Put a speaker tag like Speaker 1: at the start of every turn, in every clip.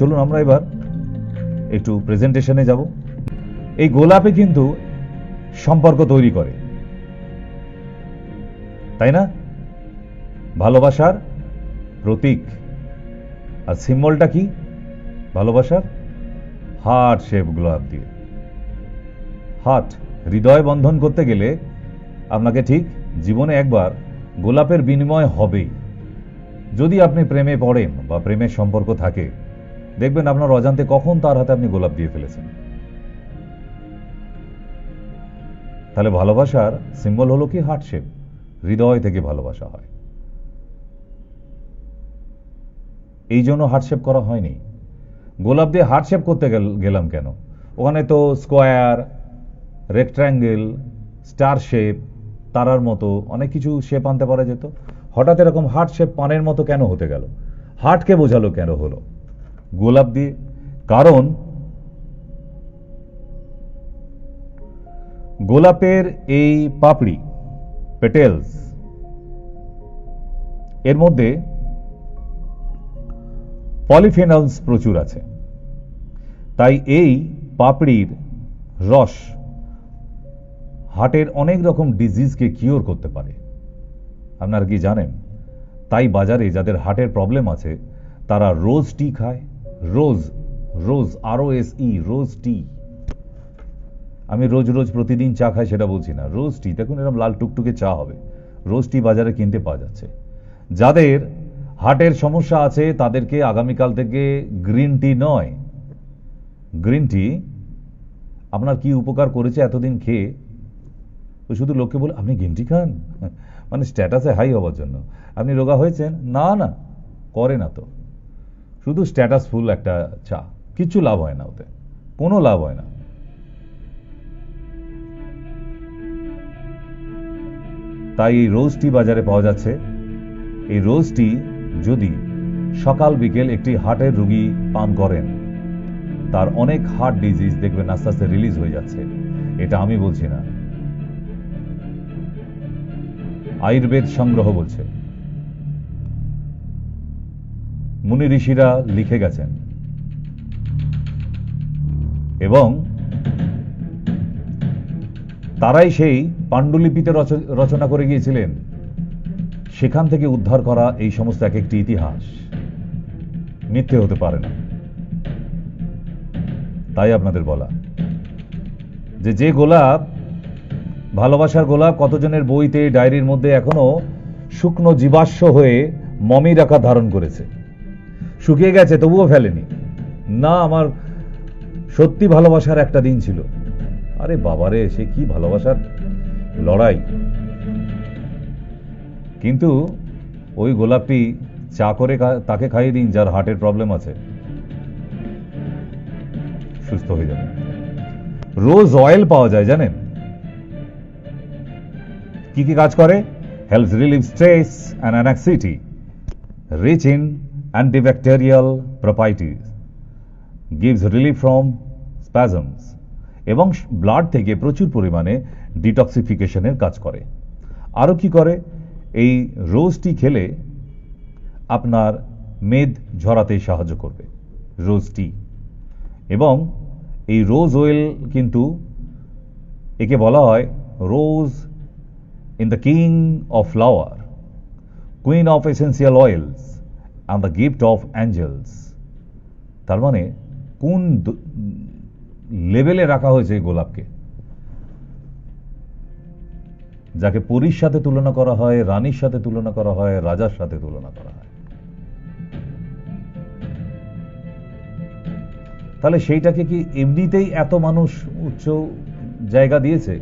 Speaker 1: চলুন আমরা এবার একটু প্রেজেন্টেশনে যাব। এই গোলাপে কিন্তু সম্পর্ক তৈরি করে, তাই না? ভালোবাসার প্রতীক। আর সিম্বলটা কি ভালোবাসার? হার্ট শেপ গোলাপ দিয়ে। হার্ট, হৃদয় বন্ধন করতে গেলে আপনাকে ঠিক জীবনে একবার গোলাপের বিনিময় হবেই। যদি আপনি প্রেমে পড়েন বা প্রেমের সম্পর্ক থাকে, দেখবেন আপনার অজান্তে কখন তার হাতে আপনি গোলাপ দিয়ে ফেলেছেন। তাহলে ভালোবাসার সিম্বল হলো কি? Heart shape. হৃদয় থেকে ভালোবাসা হয়, এই জন্য হার্ট শেপ করা হয়নি। গোলাপ দিয়ে হার্ট শেপ করতে গেলাম কেন? ওখানে তো স্কোয়ার, রেক্ট্যাঙ্গেল, স্টার শেপ, তারার মতো অনেক কিছু শেপ আনতে পারা যেত। হঠাৎ এরকম হার্ট শেপ পানের মতো কেন হতে গেল? হার্টকে বোঝালো কেন হলো গোলাপ দিয়ে? কারণ গোলাপের এই পাপড়ি, পেটেলস, এর মধ্যে পলিফেনলস প্রচুর আছে। তাই এই পাপড়ির রস হার্টের অনেক রকম ডিজিজকে কিওর করতে পারে। আপনারা কি জানেন? তাই বাজারে যাদের হার্টের প্রবলেম আছে তারা রোজ টি খায়। রোজ, রোজ, ROSE, রোজ টি। আমি রোজ রোজ প্রতিদিন চা খাই সেটা বলছি না। রোজ টি, দেখুন এরকম লাল টুকটুকে চা হবে, রোজ টি বাজারে কিনতে পাওয়া যাচ্ছে। যাদের হার্টের সমস্যা আছে তাদেরকে আগামীকাল থেকে গ্রিন টি নয়, গ্রিন টি আপনার কি উপকার করেছে এতদিন খেয়ে, তো শুধু লোককে বলে আপনি গ্রিন টি খান, মানে স্ট্যাটাসে হাই হওয়ার জন্য। আপনি রোগা হয়েছেন? না না, করে না তো, শুধু স্ট্যাটাস ফুল একটা চা, কিচ্ছু লাভ হয় না ওতে, কোনো লাভ হয় না। তাই এই রোজ টি বাজারে পাওয়া যাচ্ছে। এই রোজ টি যদি সকাল বিকেল একটি হার্টের রোগী পান করেন, তার অনেক হার্ট ডিজিজ দেখবেন আস্তে আস্তে রিলিজ হয়ে যাচ্ছে। এটা আমি বলছি না, আয়ুর্বেদ সংগ্রহ বলছে, মুনি ঋষিরা লিখে গেছেন। এবং তারাই সেই পাণ্ডুলিপিতে রচনা করে গিয়েছিলেন। সেখান থেকে উদ্ধার করা এই সমস্ত এক একটি ইতিহাস মিথ্যে হতে পারে না। তাই আপনাদের বলা যে গোলাপ, ভালোবাসার গোলাপ কতজনের বইতে, ডায়েরির মধ্যে এখনো শুকনো জীবাশ্ম হয়ে মমির আকার ধারণ করেছে। শুকিয়ে গেছে তবুও ফেলেনি। না, আমার সত্যি ভালোবাসার একটা দিন ছিল। আরে বাবারে, সে কি ভালোবাসার লড়াই! কিন্তু ওই গোলাপটি চা করে তাকে খাইয়ে দিন যার হার্টের প্রবলেম আছে, সুস্থ হয়ে যাবে। রোজ অয়েল পাওয়া যায় জানেন? কি কি কাজ করে? Helps relieve stress and anxiety, rich in antibacterial properties, gives relief from spasms, এবং ব্লাড থেকে প্রচুর পরিমাণে ডিটক্সিফিকেশনের কাজ করে। আরো কি করে? এই রোজ টি খেলে আপনার মেদ ঝরাতে সাহায্য করবে রোজ টি। এবং এই রোজ অয়েল কিন্তু একে বলা হয় rose in the king of flower, queen of essential oils and the gift of angels. তার মানে কোন লেভেলে রাখা হয়েছে এই গোলাপকে, যাকে পরীর সাথে তুলনা করা হয়, রানীর সাথে তুলনা করা হয়, রাজার সাথে তুলনা করা হয়। তাহলে সেইটাকে কি এমনিতেই এত মানুষ উচ্চ জায়গা দিয়েছে?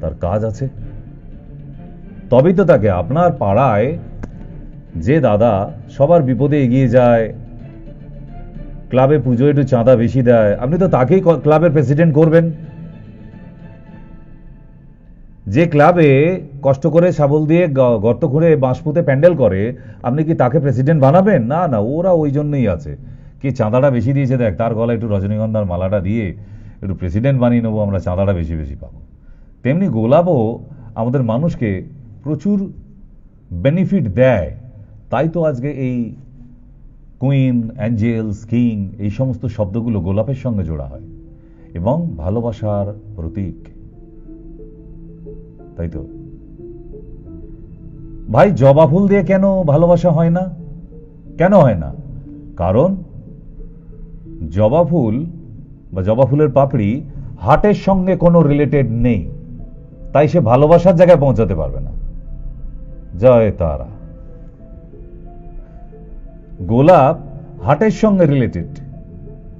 Speaker 1: তার কাজ আছে, তবেই তো তাকে আপনার পাড়ায় যে দাদা সবার বিপদে এগিয়ে যায়, ক্লাবে পুজো একটু চাঁদা বেশি দেয়, আপনি তো তাকেই ক্লাবের প্রেসিডেন্ট করবেন। যে ক্লাবে কষ্ট করে শাবল দিয়ে গর্ত খুঁড়ে বাঁশ পুঁতে প্যান্ডেল করে, আপনি কি তাকে প্রেসিডেন্ট বানাবেন? না না, ওরা ওই জন্যই আছে, কি চাঁদাটা বেশি দিয়েছে দেখ, তার গলায় একটু রজনীগন্ধার মালাটা দিয়ে একটু প্রেসিডেন্ট বানিয়ে নেবো আমরা, চাঁদাটা বেশি বেশি পাবো। তেমনি গোলাপও আমাদের মানুষকে প্রচুর বেনিফিট দেয়। তাই তো আজকে এই কুইন, অ্যাঞ্জেলস, কিং, এই সমস্ত শব্দগুলো গোলাপের সঙ্গে জোড়া হয় এবং ভালোবাসার প্রতীক, তাই তো? ভাই, জবা ফুল দিয়ে কেন ভালোবাসা হয় না? কেন হয় না? কারণ জবা ফুল বা জবা ফুলের পাপড়ি হার্টের সঙ্গে কোনো রিলেটেড নেই, তাই সে ভালোবাসার জায়গায় পৌঁছাতে পারবে না। জয় তারা। গোলাপ হার্টের সঙ্গে রিলেটেড,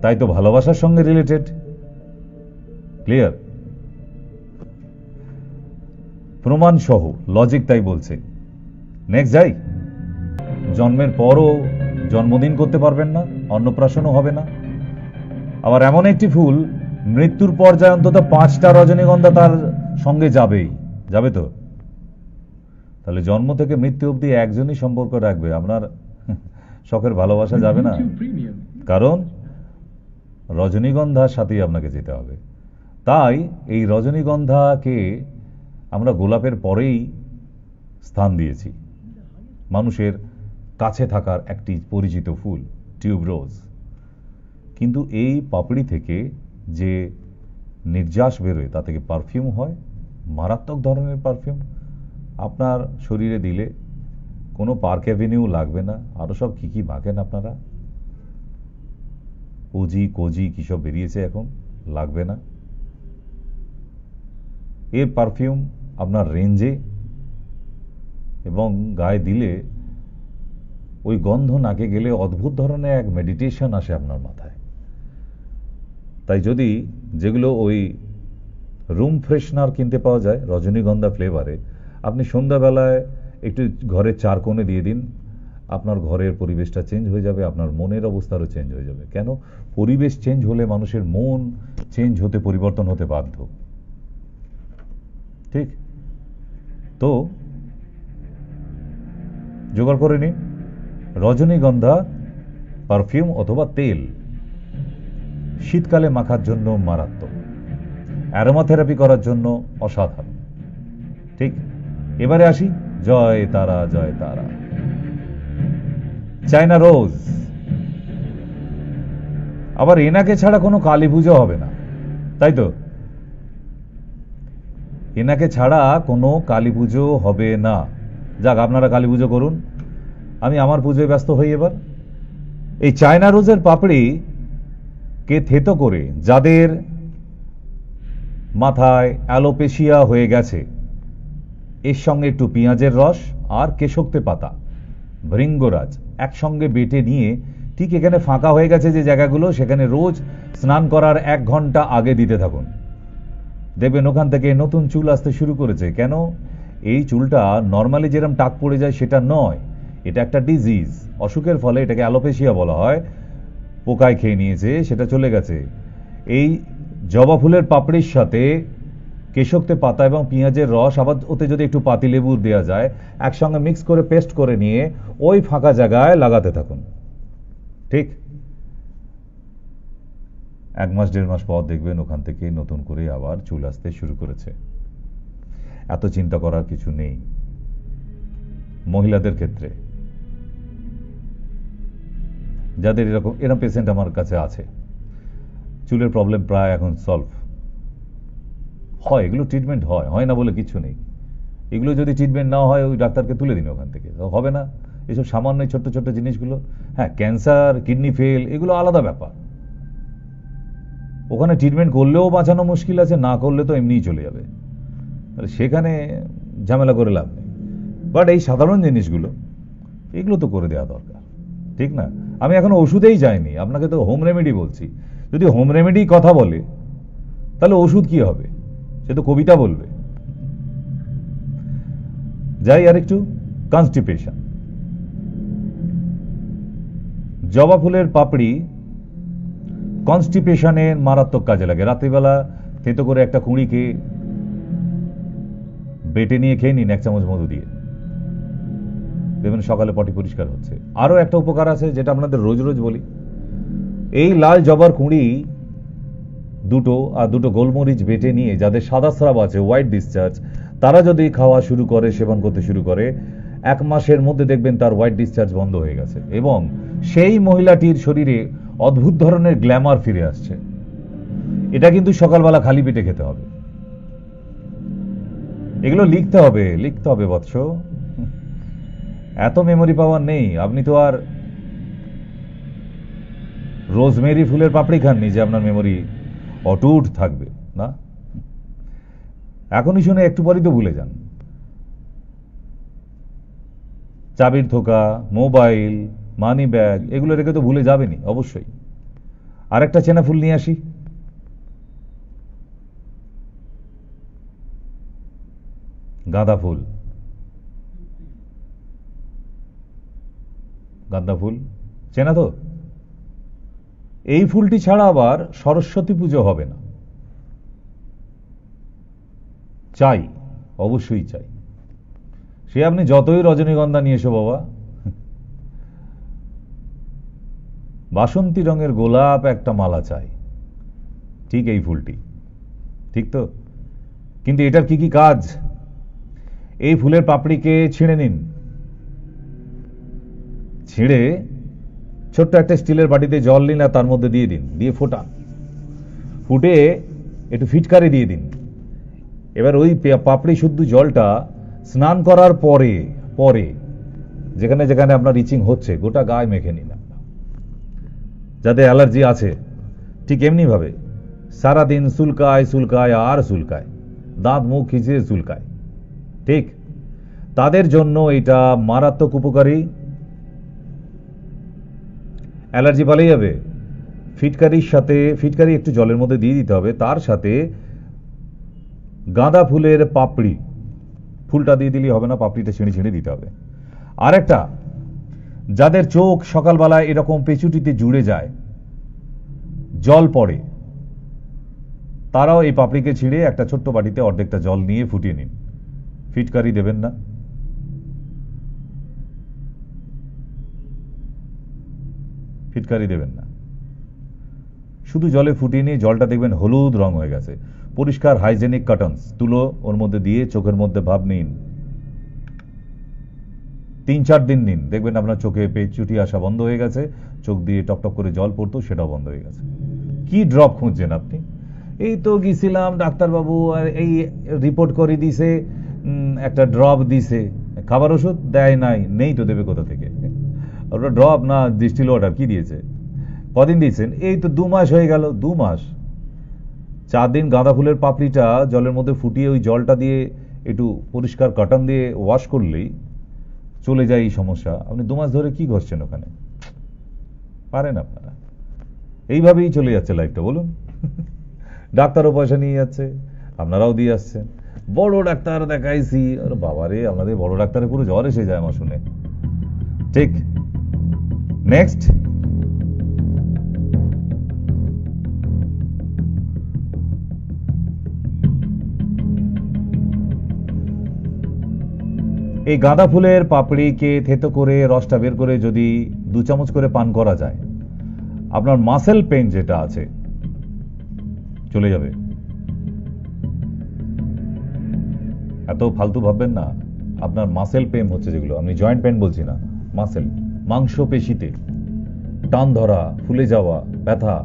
Speaker 1: তাই তো ভালোবাসার সঙ্গে রিলেটেড। ক্লিয়ার? প্রমাণ সহ, লজিক তাই বলছে। নেক্সট যাই। জন্মের পরও জন্মদিন করতে পারবেন না, অন্নপ্রাশনও হবে না। আবার এমন একটি ফুল, মৃত্যুর পর্যায়ে অন্তত 5টা রজনীগন্ধা তার সঙ্গে যাবেই, যাবে তো? তাহলে জন্ম থেকে মৃত্যু অবধি একজনই সম্পর্ক রাখবে, আপনার শখের ভালোবাসা যাবে না, কারণ রজনীগন্ধার সাথেই আপনাকে যেতে হবে। তাই এই রজনীগন্ধাকে আমরা গোলাপের পরেই স্থান দিয়েছি। মানুষের কাছে থাকার একটি পরিচিত ফুল টিউবরোজ। কিন্তু এই পাপড়ি থেকে যে নির্যাস বেরোয় তা থেকে পারফিউম হয়, মারাত্মক ধরনের পারফিউম। আপনার শরীরে দিলে কোনো পার্ক অ্যাভিনিউ লাগবে না, আরো সব কি কি মাখেন আপনারা, ওজি কোজি কি সব বেরিয়েছে এখন, লাগবে না। এর পারফিউম আপনার রেঞ্জে এবং গায়ে দিলে ওই গন্ধ নাকে গেলে অদ্ভুত ধরনের এক মেডিটেশন আসে আপনার মাথায়। তাই যদি যেগুলো ওই রুম ফ্রেশনার কিনতে পাওয়া যায় রজনীগন্ধা ফ্লেভারে, আপনি সন্ধ্যাবেলায় একটু ঘরের চার কোণে দিয়ে দিন, আপনার ঘরের পরিবেশটা চেঞ্জ হয়ে যাবে, আপনার মনের অবস্থারও চেঞ্জ হয়ে যাবে। কেন? পরিবেশ চেঞ্জ হলে মানুষের মন চেঞ্জ হতে, পরিবর্তন হতে বাধ্য। ঠিক তো? জোগাড় করে নিন রজনীগন্ধা পারফিউম অথবা তেল। শীতকালে মাখার জন্য মারাত্মক, অ্যারোমাথেরাপি করার জন্য অসাধারণ। ঠিক, এবারে আসি। জয় তারা, জয় তারা। China rose. আবার এনাকে ছাড়া কোনো কালী পুজো হবে না, তাই তো? এনাকে ছাড়া কোনো কালী পুজো হবে না। যাক, আপনারা কালী পুজো করুন, আমি আমার পুজোয় ব্যস্ত হই। এবার এই চায়না রোজের পাপড়ি কে থেতো করে যাদের মাথায় অ্যালোপেশিয়া হয়ে গেছে, এর সঙ্গে একটু পেঁয়াজের রস আর কেশক্তে পাতা, ভৃঙ্গরাজ একসঙ্গে বেটে নিয়ে, ঠিক এখানে ফাঁকা হয়ে গেছে যে জায়গাগুলো, সেখানে রোজ স্নান করার 1 ঘন্টা আগে দিতে থাকুন। দেখবেন ওখান থেকে নতুন চুল আসতে শুরু করেছে। কেন? এই চুলটা নর্মালি যেরকম টাক পড়ে যায় সেটা নয়, এটা একটা ডিজিজ, অসুখের ফলে এটাকে অ্যালোপেশিয়া বলা হয়। পোকায় খেয়ে নিয়েছে, সেটা চলে গেছে। এই জবা ফুলের পাপড়ির সাথে কেশক্তে পাতা এবং পেঁয়াজের রস, আবার ওতে যদি একটু পাতিলেবু দেওয়া যায়, একসঙ্গে মিক্স করে পেস্ট করে নিয়ে ওই ফাঁকা জায়গায় লাগাতে থাকুন। ঠিক 1 মাস 1.5 মাস পর দেখবেন ওখান থেকে নতুন করে আবার চুল আসতে শুরু করেছে। এত চিন্তা করার কিছু নেই। মহিলাদের ক্ষেত্রে যাদের এরকম পেশেন্ট আমার কাছে আছে, চুলের প্রবলেম প্রায় এখন সলভ হয়। এগুলো ট্রিটমেন্ট হয় না বলে কিছু নেই। এগুলো যদি ট্রিটমেন্ট না হয়, ওই ডাক্তারকে তুলে দিন ওখান থেকে, হবে না। এসব সামান্য ছোট্ট ছোট্ট জিনিসগুলো, হ্যাঁ, ক্যান্সার, কিডনি ফেল, এগুলো আলাদা ব্যাপার। ওখানে ট্রিটমেন্ট করলেও বাঁচানো মুশকিল আছে, না করলে তো এমনিই চলে যাবে, সেখানে ঝামেলা করে লাভ নেই। বাট এই সাধারণ জিনিসগুলো, এগুলো তো করে দেওয়া দরকার, ঠিক না? আমি এখনো ওষুধেই যাইনি, আপনাকে তো হোম রেমেডি বলছি। যদি হোম রেমেডি কথা বলে, তাহলে ওষুধ কি হবে? সে তো কবিতা বলবে। যাই আর একটু, কনস্টিপেশন। জবা ফুলের পাপড়ি কনস্টিপেশনে মারাত্মক কাজে লাগে। রাত্রিবেলা থেতো করে একটা কুঁড়িকে বেটে নিয়ে খেয়ে নিন 1 চামচ মধু দিয়ে, দেখবেন সকালে পটি পরিষ্কার হচ্ছে। আরো একটা উপকার আছে যেটা আপনাদের রোজ রোজ বলি। এই লাল জবার কুঁড়ি দুটো আর দুটো গোলমরিচ বেটে নিয়ে, যাদের সাদা স্রাব আছে, হোয়াইট ডিসচার্জ, তারা যদি খাওয়া শুরু করে, সেবন করতে শুরু করে, 1 মাসের মধ্যে দেখবেন তার হোয়াইট ডিসচার্জ বন্ধ হয়ে গেছে এবং সেই মহিলাটির শরীরে অদ্ভুত ধরনের গ্ল্যামার ফিরে আসছে। এটা কিন্তু সকালবেলা খালি পেটে খেতে হবে। এগুলো লিখতে হবে বৎস। এত মেমোরি পাওয়ার নেই। আপনি তো আর রোজমেরি ফুলের পাপড়ি খাননি যে আপনার মেমোরি অটুট থাকবে না। এখনই শুনে একটু পরেই তো ভুলে যান। চাবির থোকা, মোবাইল, মানি ব্যাগ এগুলো রেখে তো ভুলে যাবেনি অবশ্যই। আরেকটা চেনা ফুল নিয়ে আসি। গাঁদা ফুল। গাঁদা ফুল চেনা তো? এই ফুলটি ছাড়া আবার সরস্বতী পুজো হবে না। চাই, অবশ্যই চাই। সে আপনি যতই রজনীগন্ধা নিয়ে এসো বাবা, বাসন্তী রঙের গোলাপ একটা মালা চাই, ঠিক এই ফুলটি, ঠিক তো? কিন্তু এটার কি কি কাজ? এই ফুলের পাপড়িকে ছিঁড়ে নিন, ছিঁড়ে ছোট্ট একটা স্টিলের বাটিতে জল নিন আর তার মধ্যে দিয়ে দিন, দিয়ে ফোটান, ফুটে একটু ফিটকারি দিয়ে দিন। এবার ওই পাপড়ি শুদ্ধ জলটা স্নান করার পরে পরে যেখানে যেখানে আপনার ইচিং হচ্ছে গোটা গায়ে মেখে নিন। যাদের অ্যালার্জি আছে ঠিক এমনি ভাবে সারাদিন চুলকায় চুলকায় আর চুলকায়, দাঁত মুখ খিচিয়ে চুলকায়, ঠিক তাদের জন্য এটা মারাত্মক উপকারী। অ্যালার্জি পালিয়ে যাবে। ফিটকারির সাথে, ফিটকারি একটু জলের মধ্যে দিয়ে দিতে হবে, তার সাথে গাঁদা ফুলের পাপড়ি, ফুলটা দিয়ে দিলেই হবে না, পাপড়িটা ছিঁড়ে ছিঁড়ে দিতে হবে। আরেকটা, যাদের চোখ সকালবেলায় এরকম পেছুটিতে জুড়ে যায়, জল পড়ে, তারাও এই পাপড়িকে ছিঁড়ে একটা ছোট্ট বাটিতে অর্ধেকটা জল নিয়ে ফুটিয়ে নিন। ফিটকারি দেবেন না, ফিটকারি দেবেন না, শুধু জলে ফুটিয়ে নিয়ে জলটা দেখবেন হলুদ রং হয়ে গেছে। পরিষ্কার হাইজেনিক কটনস তুলো ওর মধ্যে দিয়ে চোখের মধ্যে ভাব নিন, 3-4 দিন নিন, দেখবেন আপনার চোখে পেচুটি আসা বন্ধ হয়ে গেছে, চোখ দিয়ে টপটপ করে জল পড়তো সেটাও বন্ধ হয়ে গেছে। কি ড্রপ খুঁজছেন আপনি? এই তো গেছিলাম ডাক্তারবাবু আর এই রিপোর্ট করে দিছে, একটা ড্রপ দিছে, খাবার ওষুধ দেয় নাই, নেই তো দেবে কোথা থেকে? ওটা ড্রপ না ডিস্টিল ওয়াটার কি দিয়েছে? কদিন দিয়েছেন? এই তো 2 মাস হয়ে গেল। 2 মাস? 4 দিন গাঁদা ফুলের পাপড়িটা জলের মধ্যে ফুটিয়ে ওই জলটা দিয়ে একটু পরিষ্কার কটন দিয়ে ওয়াশ করলেই চলে যায় এই সমস্যা। আপনি 2 মাস ধরে কি করছেন ওখানে? পারেন আপনারা? এইভাবেই চলে যাচ্ছে লাইফটা, বলুন। ডাক্তারও পয়সা নিয়ে যাচ্ছে, আপনারাও দিয়ে আসছেন। বড় ডাক্তার দেখাইছি, আরে বাবারে, আপনাদের বড় ডাক্তারে পুরো জ্বর এসে যায় আমার শুনে। ঠিক, নেক্সট। এই গাঁদা ফুলের পাপড়িকে থেতো করে রসটা বের করে যদি 2 চামচ করে পান করা যায়, আপনার মাসেল পেইন যেটা আছে চলে যাবে। এত ফালতু ভাববেন না। আপনার মাসেল পেন হচ্ছে যেগুলো, আমি জয়েন্ট পেন বলছি না, মাসেল, মাংস পেশিতে টান ধরা, ফুলে যাওয়া, ব্যথা,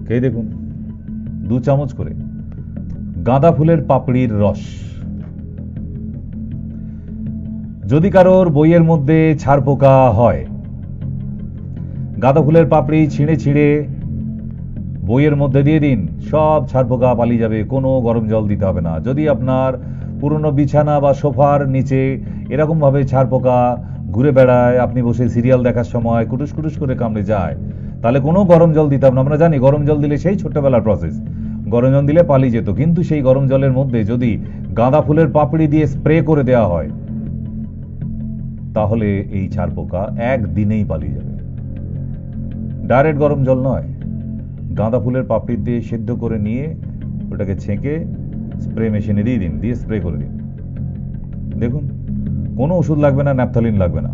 Speaker 1: খেয়ে দেখুন 2 চামচ করে গাঁদা ফুলের পাপড়ির রস। যদি কারোর বইয়ের মধ্যে ছাড় পোকা হয়, গাঁদা ফুলের পাপড়ি ছিঁড়ে ছিঁড়ে বইয়ের মধ্যে দিয়ে দিন, সব ছাড় পোকা পালিয়ে যাবে, কোনো গরম জল দিতে হবে না। যদি আপনার পুরনো বিছানা বা সোফার নিচে এরকম ভাবে ছাড় পোকা ঘুরে বেড়ায়, আপনি বসে সিরিয়াল দেখার সময় কুটুস কুটুস করে কামড়ে যায়, তাহলে কোনো গরম জল দিতে হবে না। আমরা জানি গরম জল দিলে সেই ছোট্টবেলার প্রসেস, গরম জল দিলে পালিয়ে যেত, কিন্তু সেই গরম জলের মধ্যে যদি গাঁদা ফুলের পাপড়ি দিয়ে স্প্রে করে দেওয়া হয়, তাহলে এই ছাড় পোকা একদিনেই পালিয়ে যাবে। ডাইরেক্ট গরম জল নয়, গাঁদা ফুলের পাপড়ি দিয়ে সিদ্ধ করে নিয়ে ওটাকে ছেঁকে স্প্রে মেশিনে দিয়ে দিন, দিয়ে স্প্রে করে দিন, দেখুন কোনো ওষুধ লাগবে না, ন্যাপথালিন লাগবে না।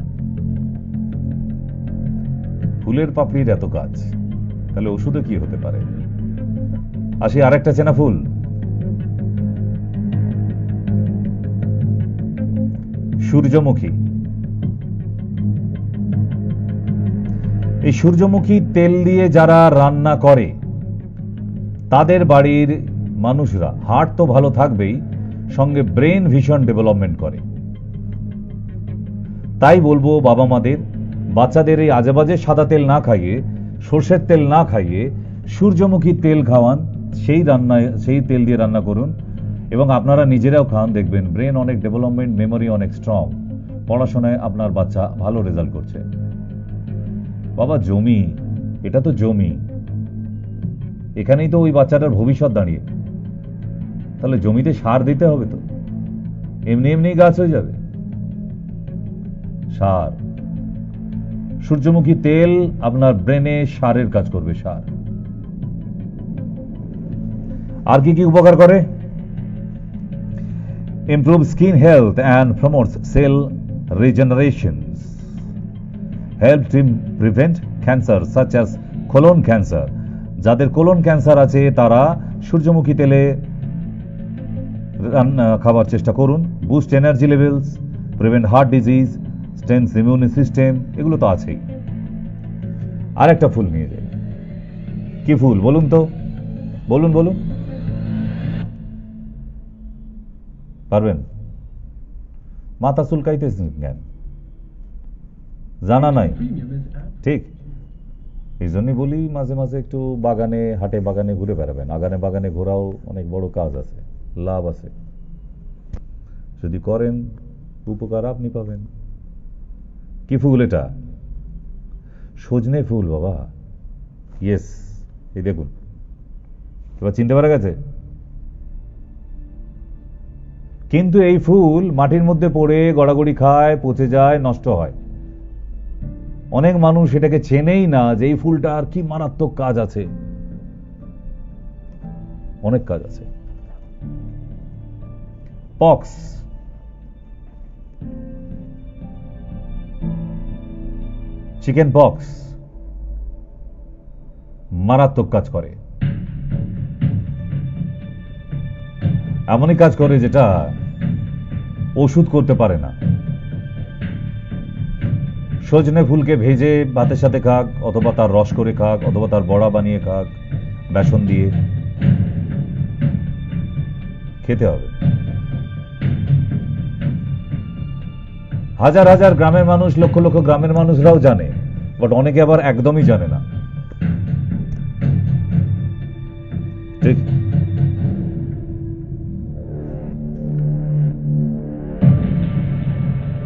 Speaker 1: ফুলের পাপড়ির এত কাজ, তাহলে ওষুধে কি হতে পারে? আসি আরেকটা চেনা ফুল, সূর্যমুখী। এই সূর্যমুখী তেল দিয়ে যারা রান্না করে তাদের বাড়ির মানুষরা হার্ট তো ভালো থাকবেই, সঙ্গে ব্রেন ভীষণ ডেভেলপমেন্ট করে। তাই বলবো বাবা মাদের বাচ্চাদের এই আজেবাজে সাদা তেল না খাইয়ে, সর্ষের তেল না খাইয়ে সূর্যমুখী তেল খাওয়ান, সেই তেল দিয়ে রান্না করুন এবং আপনারা নিজেরাও খান, দেখবেন ব্রেন অনেক ডেভেলপমেন্ট, মেমোরি অনেক স্ট্রং, পড়াশোনায় আপনার বাচ্চা ভালো রেজাল্ট করছে। বাবা জমি, এটা তো জমি, এখানেই তো ওই বাচ্চাটার ভবিষ্যৎ দাঁড়িয়ে। তাহলে জমিতে সার দিতে হবে, তো এমনি এমনি গাছ হয়ে যাবে? সার, সূর্যমুখী তেল আপনার ব্রেনে সারের কাজ করবে, সার। আর কি কি উপকার করে? Improve skin health and promotes cell regeneration, help to prevent cancer such as colon cancer. যাদের কোলন ক্যান্সার আছে তারা সূর্যমুখী তেলে খাবার চেষ্টা করুন। Boost energy levels, prevent heart disease, strength immune system, এগুলো তো আছেই। আর একটা ফুল নিয়ে যাই। কি ফুল বলুন তো? বলুন বলুন, পারবেন? মাথা চুলকাইতেছেন কেন? জানা নাই? ঠিক, এই জন্যই বলি মাঝে মাঝে একটু বাগানে, হাটে বাগানে ঘুরে বেড়াবেন। আগানে বাগানে ঘোরাও অনেক বড় কাজ আছে, লাভ আছে। যদি করেন উপকার আপনি পাবেন। কি ফুল এটা? সজনে ফুল বাবা। ইয়েস, এই দেখুন, এবার চিনতে পারা গেছে? কিন্তু এই ফুল মাটির মধ্যে পড়ে গড়াগড়ি খায়, পচে যায়, নষ্ট হয়। অনেক মানুষ এটাকে চেনেই না যে এই ফুলটার কি মারাত্মক কাজ আছে। অনেক কাজ আছে। পক্স, চিকেন পক্স মারাত্মক কাজ করে। এমনই কাজ করে যেটা ওষুধ করতে পারে না। সজনে ফুলকে ভেজে ভাতের সাথে খাক, অথবা তার রস করে খাক, অথবা তার বড়া বানিয়ে খাক বেসন দিয়ে, খেতে হবে। হাজার হাজার গ্রামের মানুষ, লক্ষ লক্ষ গ্রামের মানুষরাও জানে, বাট অনেকে আবার একদমই জানে না। ঠিক,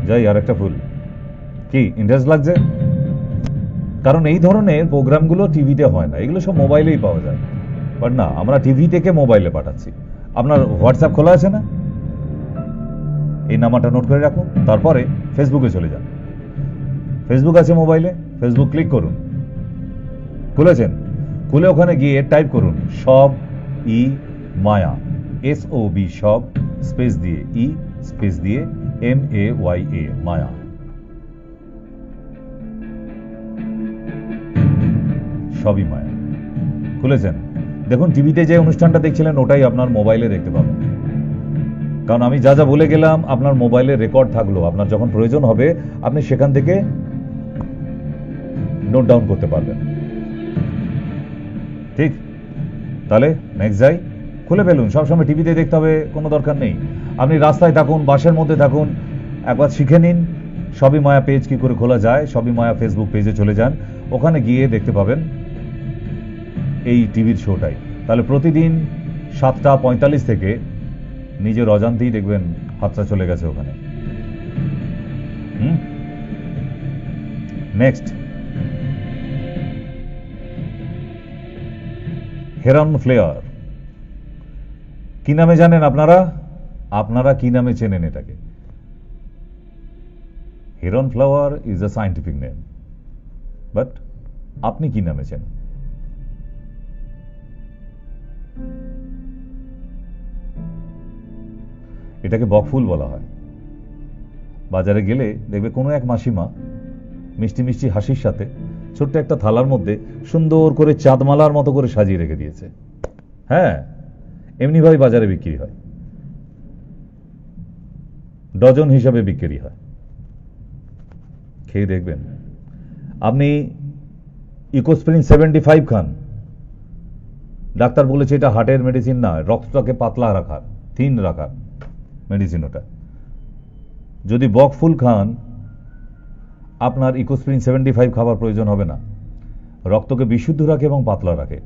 Speaker 1: যাই আর একটা ফুল। কি ইন্টারেস্ট লাগছে? কারণ এই ধরনের প্রোগ্রামগুলো টিভিতে হয় না, এগুলো সব মোবাইলেই পাওয়া যায়। বাট না, আমরা টিভি থেকে মোবাইলে পাঠাচ্ছি। আপনার হোয়াটসঅ্যাপ খোলা আছে না? এই নাম্বারটা নোট করে রাখুন, তারপরে ফেসবুকে চলে যান। ফেসবুক আছে মোবাইলে, ফেসবুক ক্লিক করুন। খুলেছেন? খুলে ওখানে গিয়ে টাইপ করুন সব ই মায়া, SOB, সব স্পেস দিয়ে ই স্পেস দিয়ে MAYA, মায়া। সবই মায়া। খুলেছেন? দেখুন টিভিতে যে অনুষ্ঠানটা দেখছিলেন ওটাই আপনার মোবাইলে দেখতে পাবেন। কারণ আমি যা যা বলে গেলাম আপনার মোবাইলে রেকর্ড থাকলো, আপনার যখন প্রয়োজন হবে আপনি সেখান থেকে নোট ডাউন করতে পারবেন। ঠিক, তাহলে নেক্সট যাই। খুলে ফেলুন, সবসময় টিভিতে দেখতে হবে কোনো দরকার নেই। আপনি রাস্তায় থাকুন, বাসের মধ্যে থাকুন, একবার শিখে নিন সবই মায়া পেজ কি করে খোলা যায়। সবই মায়া ফেসবুক পেজে চলে যান, ওখানে গিয়ে দেখতে পাবেন এই টিভির শোটাই। তাহলে প্রতিদিন 7:45 থেকে নিজের অজান্তেই দেখবেন হাতটা চলে গেছে ওখানে। Next, heron flair. কি নামে জানেন আপনারা? আপনারা কি নামে চেনেন এটাকে? Heron flower is a scientific name, but আপনি কি নামে চেনেন? এটাকে বকফুল বলা হয়। বাজারে গেলে দেখবে কোনো এক মাসিমা মিষ্টি মিষ্টি হাসির সাথে ছোট্ট একটা থালার মধ্যে সুন্দর করে চাঁদমালার মতো করে সাজিয়ে রেখে দিয়েছে। হ্যাঁ, এমনিভাবে বাজারে বিক্রি হয়। ডজন হিসাবে বিক্রি হয়, খেয়ে দেখবেন। আপনি ইকোস্প্রিন 75 খান, ডাক্তার বলেছে এটা হার্টের মেডিসিন না, রক্তটাকে পাতলা রাখার, থিন রাখার মেডিসিন ওটা। যদি বক ফুল খান, আপনার ইকোস্প্রিন 75 খাবার প্রয়োজন হবে না, রক্তকে বিশুদ্ধ রাখে এবং পাতলা রাখে।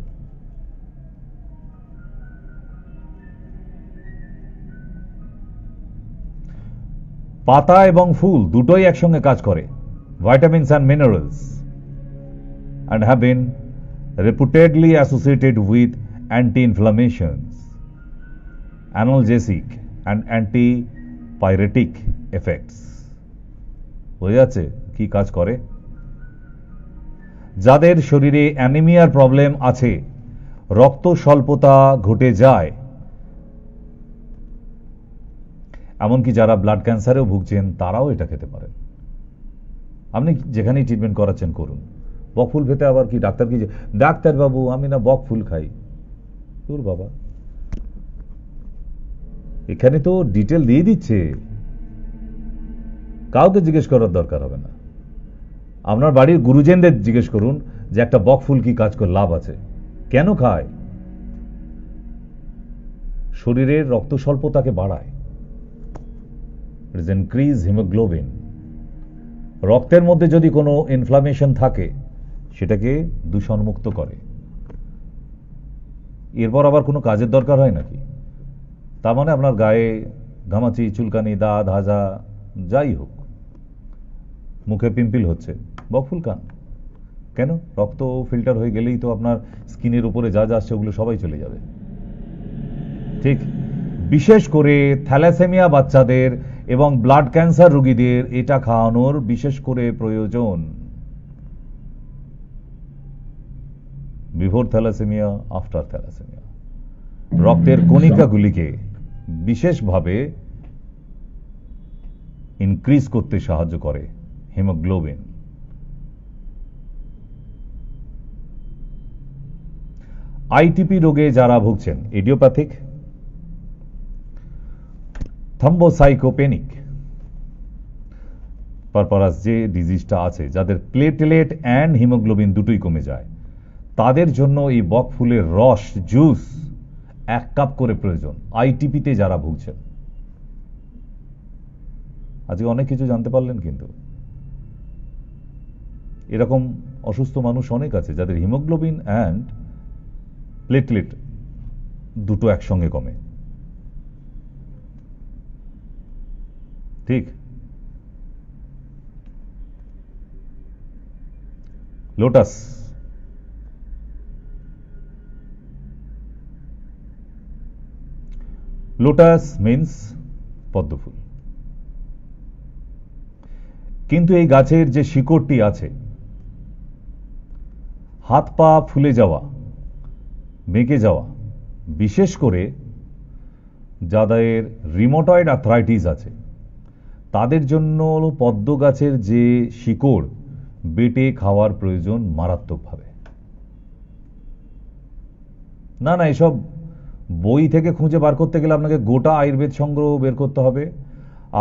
Speaker 1: পাতা এবং ফুল দুটোই একসঙ্গে কাজ করে, vitamins and minerals, and have been reputedly associated with anti-inflammations, analgesic and antipyretic effects। বোঝা যাচ্ছে কি কাজ করে? যাদের শরীরে অ্যানিমিয়ার প্রবলেম আছে, রক্ত স্বল্পতা ঘটে যায়, এমনকি যারা ব্লাড ক্যান্সারেও ভুগছেন তারাও এটা খেতে পারেন। আপনি যেখানেই ট্রিটমেন্ট করাচ্ছেন করুন। বকফুল খেতে আবার কি ডাক্তার কি, ডাক্তার বাবু আমি না বকফুল খাই, তোর বাবা, এখানে তো ডিটেল দিয়ে দিচ্ছে, কাউকে জিজ্ঞেস করার দরকার হবে না। আপনার বাড়ির গুরুজনদের জিজ্ঞেস করুন যে একটা বকফুল কি কাজ করে, লাভ আছে, কেন খায়? শরীরের রক্ত স্বল্পতাকে বাড়ায়, ইনক্রিজ হিমোগ্লোবিন। রক্তের মধ্যে যদি কোনো ইনফ্লামেশন থাকে সেটাকে দূষণমুক্ত করে। এরপর আবার কোনো কাজের দরকার হয় নাকি? তার মানে আপনার গায়ে ঘামাচি, চুলকানি, দাঁত, হাজা যাই হোক, মুখে পিম্পল হচ্ছে, বকফুল খান। কেন? রক্ত ফিল্টার হয়ে গেলেই তো আপনার স্কিনের উপরে যা যা আসছে ওগুলো সবাই চলে যাবে। ঠিক, বিশেষ করে থ্যালাসেমিয়া বাচ্চাদের এবং ব্লাড ক্যান্সার রোগীদের এটা খাওয়ানোর বিশেষ করে প্রয়োজন। Before thalassaemia, after thalassaemia. রক্তের কণিকাগুলিকে বিশেষভাবে ইনক্রিজ করতে সাহায্য করে হিমোগ্লোবিন। আইটিপি রোগে যারা ভুগছেন, ইডিওপ্যাথিক থ্রম্বোসাইটোপেনিক পারপারাস যে ডিজিজটা আছে, যাদের প্লেটলেট অ্যান্ড হিমোগ্লোবিন দুটোই কমে যায়, তাদের জন্য এই বকফুলের রস জুস 1 কাপ করে প্রয়োজন। আইটিপিতে যারা ভুগছেন, আজকে অনেক কিছু জানতে পারলেন, কিন্তু এরকম অসুস্থ মানুষ অনেক আছে যাদের হিমোগ্লোবিন অ্যান্ড প্লেটলেট দুটো একসঙ্গে কমে। ঠিক, লোটাস, লোটাস মিন্স পদ্মফুল। কিন্তু এই গাছের যে শিকড়টি আছে, হাত পা ফুলে যাওয়া, বেঁকে যাওয়া, বিশেষ করে যাদের রিমোটয়েড আর্থ্রাইটিস আছে তাদের জন্য পদ্ম গাছের যে শিকড় বেটে খাওয়ার প্রয়োজন মারাত্মকভাবে। না না, এসব বই থেকে খুঁজে বার করতে গেলে আপনাকে গোটা আয়ুর্বেদ সংগ্রহ বের করতে হবে।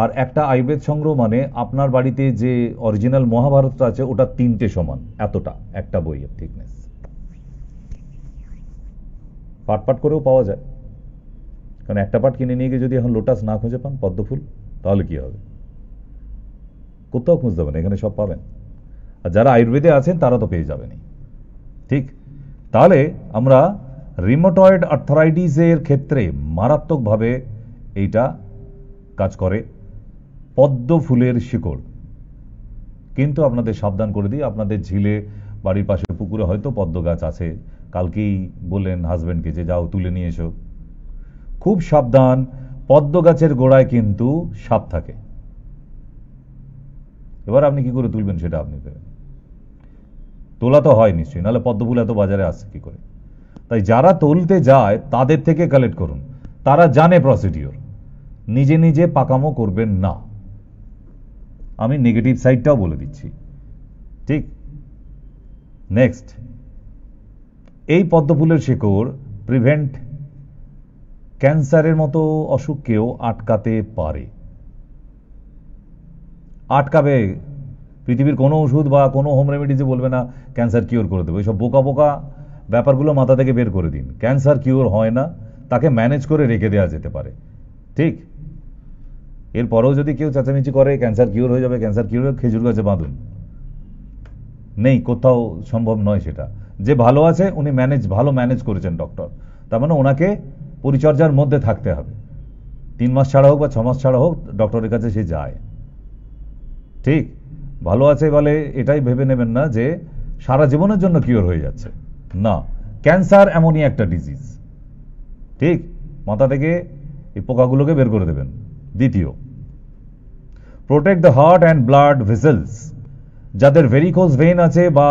Speaker 1: আর একটা আয়ুর্বেদ সংগ্রহ মানে আপনার বাড়িতে যে অরিজিনাল মহাভারতটা আছে ওটা 3টে সমান, এতটা একটা বইয়ের থিকনেস। পাট পাট করেও পাওয়া যায়, কারণ একটা পাট কিনে নিয়ে গিয়ে যদি এখন লোটাস না খুঁজে পান, পদ্মফুল, তাহলে কি হবে? কোথাও খুঁজতে হবে না, এখানে সব পাবেন। আর যারা আয়ুর্বেদে আছেন তারা তো পেয়ে যাবেনই। ঠিক, তাহলে আমরা রিমোটয়েড আর্থ্রাইটিসের ক্ষেত্রে মারাত্মকভাবে এইটা কাজ করে, পদ্ম ফুলের শিকড়। কিন্তু আপনাদের সাবধান করে দিই, আপনাদের ঝিলে, বাড়ির পাশে পুকুরে হয়তো পদ্ম গাছ আছে, কালকেই বললেন হাজবেন্ডকে যে যাও তুলে নিয়ে এসো। খুব সাবধান, পদ্ম গাছের গোড়ায় কিন্তু সাপ থাকে। এবার আপনি কি করে তুলবেন সেটা আপনি ভেবেন। তোলা তো হয় নিশ্চয়ই, নাহলে পদ্মফুল এত বাজারে আসছে কি করে? তাই যারা তুলতে যায় তাদের থেকে কালেক্ট করুন, তারা জানে প্রসিডিওর। নিজে নিজে পাকামো করবেন না, আমি নেগেটিভ সাইডটাও বলে দিচ্ছি। ঠিক, নেক্সট, এই পদ্মফুলের শিকড় প্রিভেন্ট ক্যান্সারের মতো অসুখকেও আটকাতে পারে। আটকাবে। পৃথিবীর কোনো ওষুধ বা কোনো হোম রেমেডিজে বলবে না ক্যান্সার কিওর করে দেবে। এইসব বোকা বোকা ব্যাপারগুলো মাথা থেকে বের করে দিন। ক্যান্সার কিওর হয় না, তাকে ম্যানেজ করে রেখে দেওয়া যেতে পারে, ঠিক? এরপরেও যদি কেউ চেঁচামেচি করে ক্যান্সার কিওর হয়ে যাবে, ক্যান্সার কিওর খেজুর গাছে বাঁধুন, নেই, কোথাও সম্ভব নয় সেটা। যে ভালো আছে উনি ভালো ম্যানেজ করেছেন ডক্টর, তার মানে ওনাকে পরিচর্যার মধ্যে থাকতে হবে। 3 মাস ছাড়া হোক বা 6 মাস ছাড়া হোক ডক্টরের কাছে সে যায়, ঠিক? ভালো আছে বলে এটাই ভেবে নেবেন না যে সারা জীবনের জন্য কিওর হয়ে যাচ্ছে, না। ক্যান্সার এমনই একটা ডিজিজ, ঠিক? মাথা থেকে এই পোকাগুলোকে বের করে দেবেন। দ্বিতীয়, protect the heart and blood vessels. যাদের ভেরিকোজ ভেইন আছে বা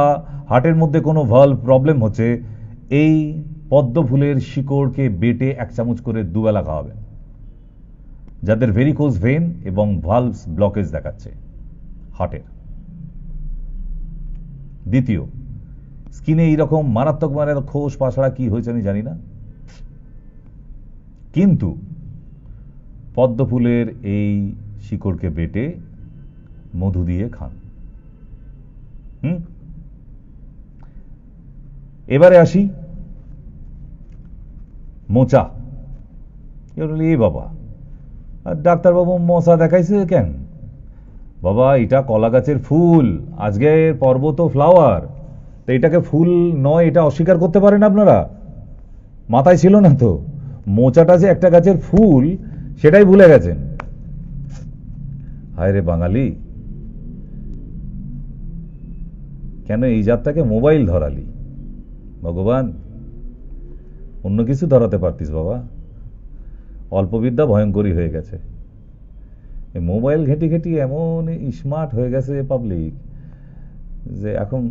Speaker 1: হার্টের মধ্যে কোনো ভালভ প্রবলেম হচ্ছে, এই পদ্ম ফুলের শিকড়কে বেটে 1 চামচ করে দুবেলা খাওয়াবেন। যাদের ভেরিকোজ ভেইন এবং ভালভস ব্লকেজ দেখাচ্ছে হার্টের। দ্বিতীয়, স্কিনে এইরকম মারাত্মক খোস পাছড়া কি হয়েছে আমি জানি না, কিন্তু পদ্ম ফুলের এই শিকড়কে বেটে মধু দিয়ে খান। এবারে আসি মোচা। এ বাবা, আর ডাক্তারবাবু মশা দেখাইছে কেন? বাবা, এটা কলা গাছের ফুল, আজকের পর্ব তো ফ্লাওয়ার, তো এটাকে ফুল নয় এটা অস্বীকার করতে পারেন আপনারা? মাথায় ছিল না তো মোচাটা যে একটা গাছের ফুল, সেটাই ভুলে গেছেন। হায় রে বাঙালি, কেন এই জাতটাকে মোবাইল ধরালি? ভগবান, অন্য কিছু ধরাতে পারতিস বাবা। অল্পবিদ্যা ভয়ঙ্করী হয়ে গেছে। মোবাইল ঘেঁটি ঘেঁটি এমন স্মার্ট হয়ে গেছে পাবলিক যে এখন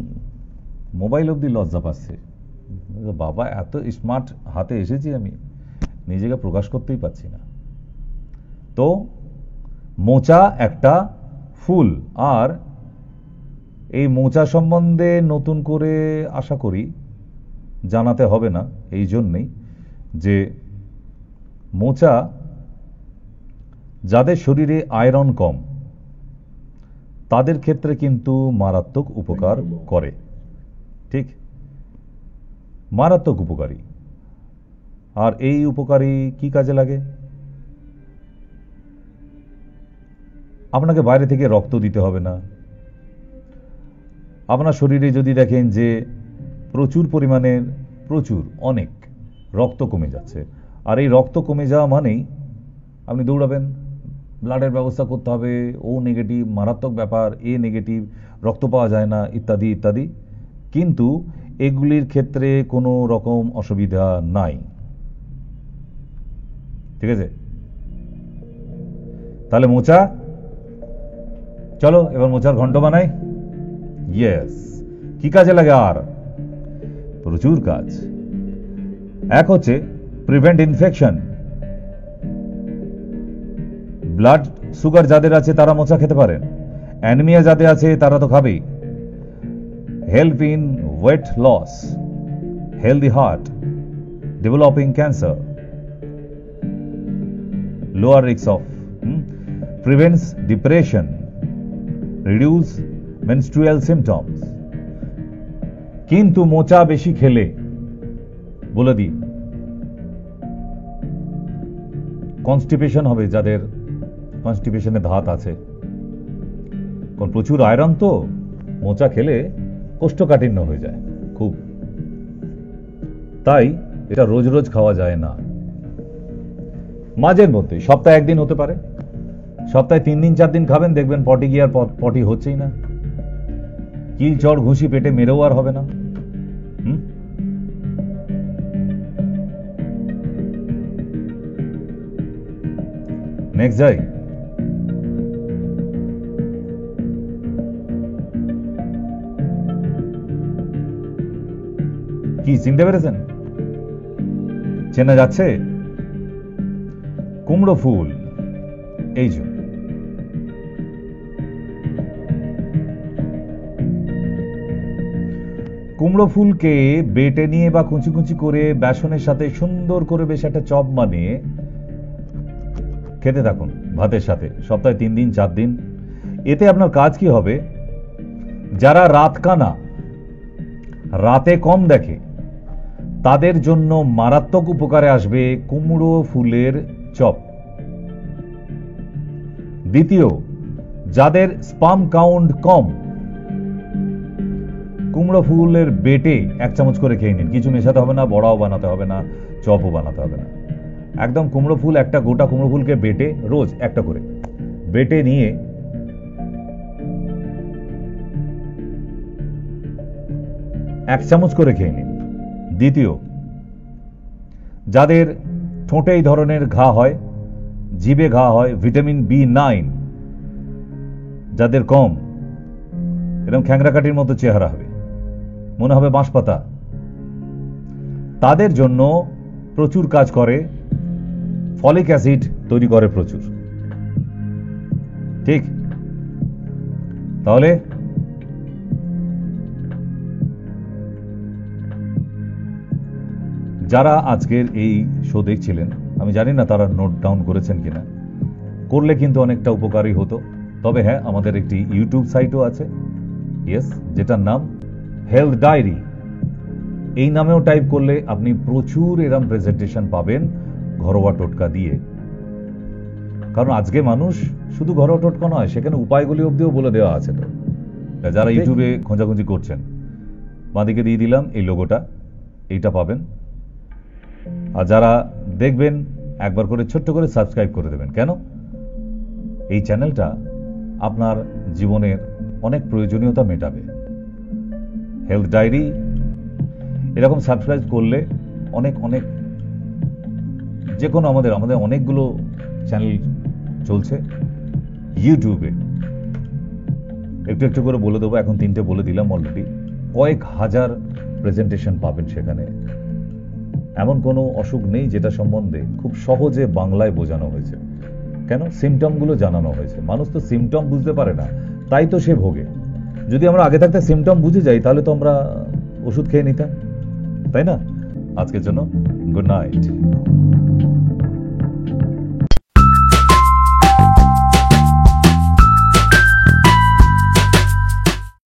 Speaker 1: মোবাইল অব্দি লজ্জা পাচ্ছে। বাবা, এত স্মার্ট হাতে এসেছি আমি, নিজেকে প্রকাশ করতেই পারছি না। তো মোচা একটা ফুল, আর এই মোচা সম্বন্ধে নতুন করে আশা করি জানাতে হবে না, এই জন্যেই যে মোচা যাদের শরীরে আয়রন কম তাদের ক্ষেত্রে কিন্তু মারাত্মক উপকার করে, ঠিক? মারাত্মক উপকারী। আর এই উপকারী কি কাজে লাগে? আপনাকে বাইরে থেকে রক্ত দিতে হবে না। আপনার শরীরে যদি দেখেন যে প্রচুর পরিমাণে অনেক রক্ত কমে যাচ্ছে, আর এই রক্ত কমে যাওয়া মানেই আপনি দৌড়াবেন, ব্লাডের ব্যবস্থা করতে হবে, ও নেগেটিভ, মারাত্মক ব্যাপার, এ নেগেটিভ, রক্ত পাওয়া যায় না, ইত্যাদি ইত্যাদি। কিন্তু এগুলির ক্ষেত্রে কোনো রকম অসুবিধা নাই, ঠিক আছে? তাহলে মোচা, চলো এবার মোচার ঘন্ট বানাই। ইয়েস, কি কাজে লাগে? আর প্রচুর কাজ। এক হচ্ছে প্রিভেন্ট ইনফেকশন। ব্লাড সুগার যাদের আছে তারা মোচা খেতে পারেন। অ্যানিমিয়া যাদের আছে তারা তো খাবেই। Help in weight loss, healthy heart, developing cancer, lower risk of, prevents depression, reduce menstrual symptoms. কিন্তু মোচা বেশি খেলে বলে দিই কনস্টিপেশন হবে, যাদের কনস্টিপেশনে ধাত আছে, কারণ প্রচুর আয়রন তো মোচা খেলে কোষ্ঠকাঠিন্য হয়ে যায় খুব। তাই এটা রোজ রোজ খাওয়া যায় না, মাঝের মধ্যে সপ্তাহে 1 দিন হতে পারে, সপ্তাহে 3 দিন 4 দিন খাবেন, দেখবেন পটি গিয়ে আর পটি হচ্ছেই না, কিল চড় ঘুষি পেটে মেরেও আর হবে না। নেক্সট যাই। কি চিনতে পেরেছেন? চেনা যাচ্ছে? কুমড়ো ফুল। এই যে কুমড়ো ফুলকে বেটে নিয়ে বা কুচি কুচি করে বেসনের সাথে সুন্দর করে বেশ একটা চপ বানিয়ে খেতে থাকুন ভাতের সাথে, সপ্তাহে 3 দিন 4 দিন। এতে আপনার কাজ কি হবে, যারা রাত কানা, রাতে কম দেখে, তাদের জন্য মারাত্মক উপকারে আসবে কুমড়ো ফুলের চপ। দ্বিতীয়, যাদের স্পাম কাউন্ট কম, কুমড়ো ফুলের বেটে 1 চামচ করে খেয়ে নিন। কিছু মেশাতে হবে না, বড়াও বানাতে হবে না, চপও বানাতে হবে না। একদম কুমড়ো ফুল, একটা গোটা কুমড়ো ফুলকে বেটে, রোজ একটা করে বেটে নিয়ে 1 চামচ করে খেয়ে নিন। দ্বিতীয়, যাদের ঠোঁটে এই ধরনের ঘা হয়, জিভে ঘা হয়, ভিটামিন B9 যাদের কম, এরকম খ্যাংরাকাঠির মতো চেহারা হবে, মনে হবে বাঁশপাতা, তাদের জন্য প্রচুর কাজ করে, ফলিক অ্যাসিড তৈরি করে প্রচুর। ঠিক? তাহলে যারা আজকের এই শো দেখছিলেন, আমি জানি না তারা নোট ডাউন করেছেন কিনা, করলে কিন্তু অনেকটা উপকারী হতো। তবে হ্যাঁ, আমাদের একটি ইউটিউব সাইটও আছে, ইয়েস, যেটার নাম হেলথ ডায়েরি। এই নামেও টাইপ করলে আপনি প্রচুর এরম প্রেজেন্টেশন পাবেন ঘরোয়া টোটকা দিয়ে। কারণ আজকে মানুষ শুধু ঘরোয়া টোটকা নয়, সেখানে উপায়গুলি অব্দিও বলে দেওয়া আছে। তো যারা ইউটিউবে খোঁজাখুঁজি করছেন, বাঁদিকে দিয়ে দিলাম এই লোগোটা, এইটা পাবেন। আর যারা দেখবেন, একবার করে ছোট্ট করে সাবস্ক্রাইব করে দেবেন। কেন? এই চ্যানেলটা আপনার জীবনের অনেক প্রয়োজনীয়তা মেটাবে। হেলথ ডায়েরি এরকম সাবস্ক্রাইব করলে অনেক অনেক, যে কোনো আমাদের অনেকগুলো চ্যানেল চলছে ইউটিউবে, একটু একটু করে বলে দেবো। এখন 3টে বলে দিলাম অলরেডি। কয়েক হাজার প্রেজেন্টেশন পাবেন সেখানে। এমন কোনো অসুখ নেই যেটা সম্বন্ধে খুব সহজে বাংলায় বোঝানো হয়েছে। কেন? সিমটমগুলো জানানো হয়েছে। মানুষ তো সিমটম বুঝতে পারে না, তাই তো সে ভোগে। যদি আমরা আগে থাকতে সিমটম বুঝে যাই, তাহলে তো আমরা ওষুধ খেয়ে নিতাম, তাই না? আজকের জন্য গুড নাইট।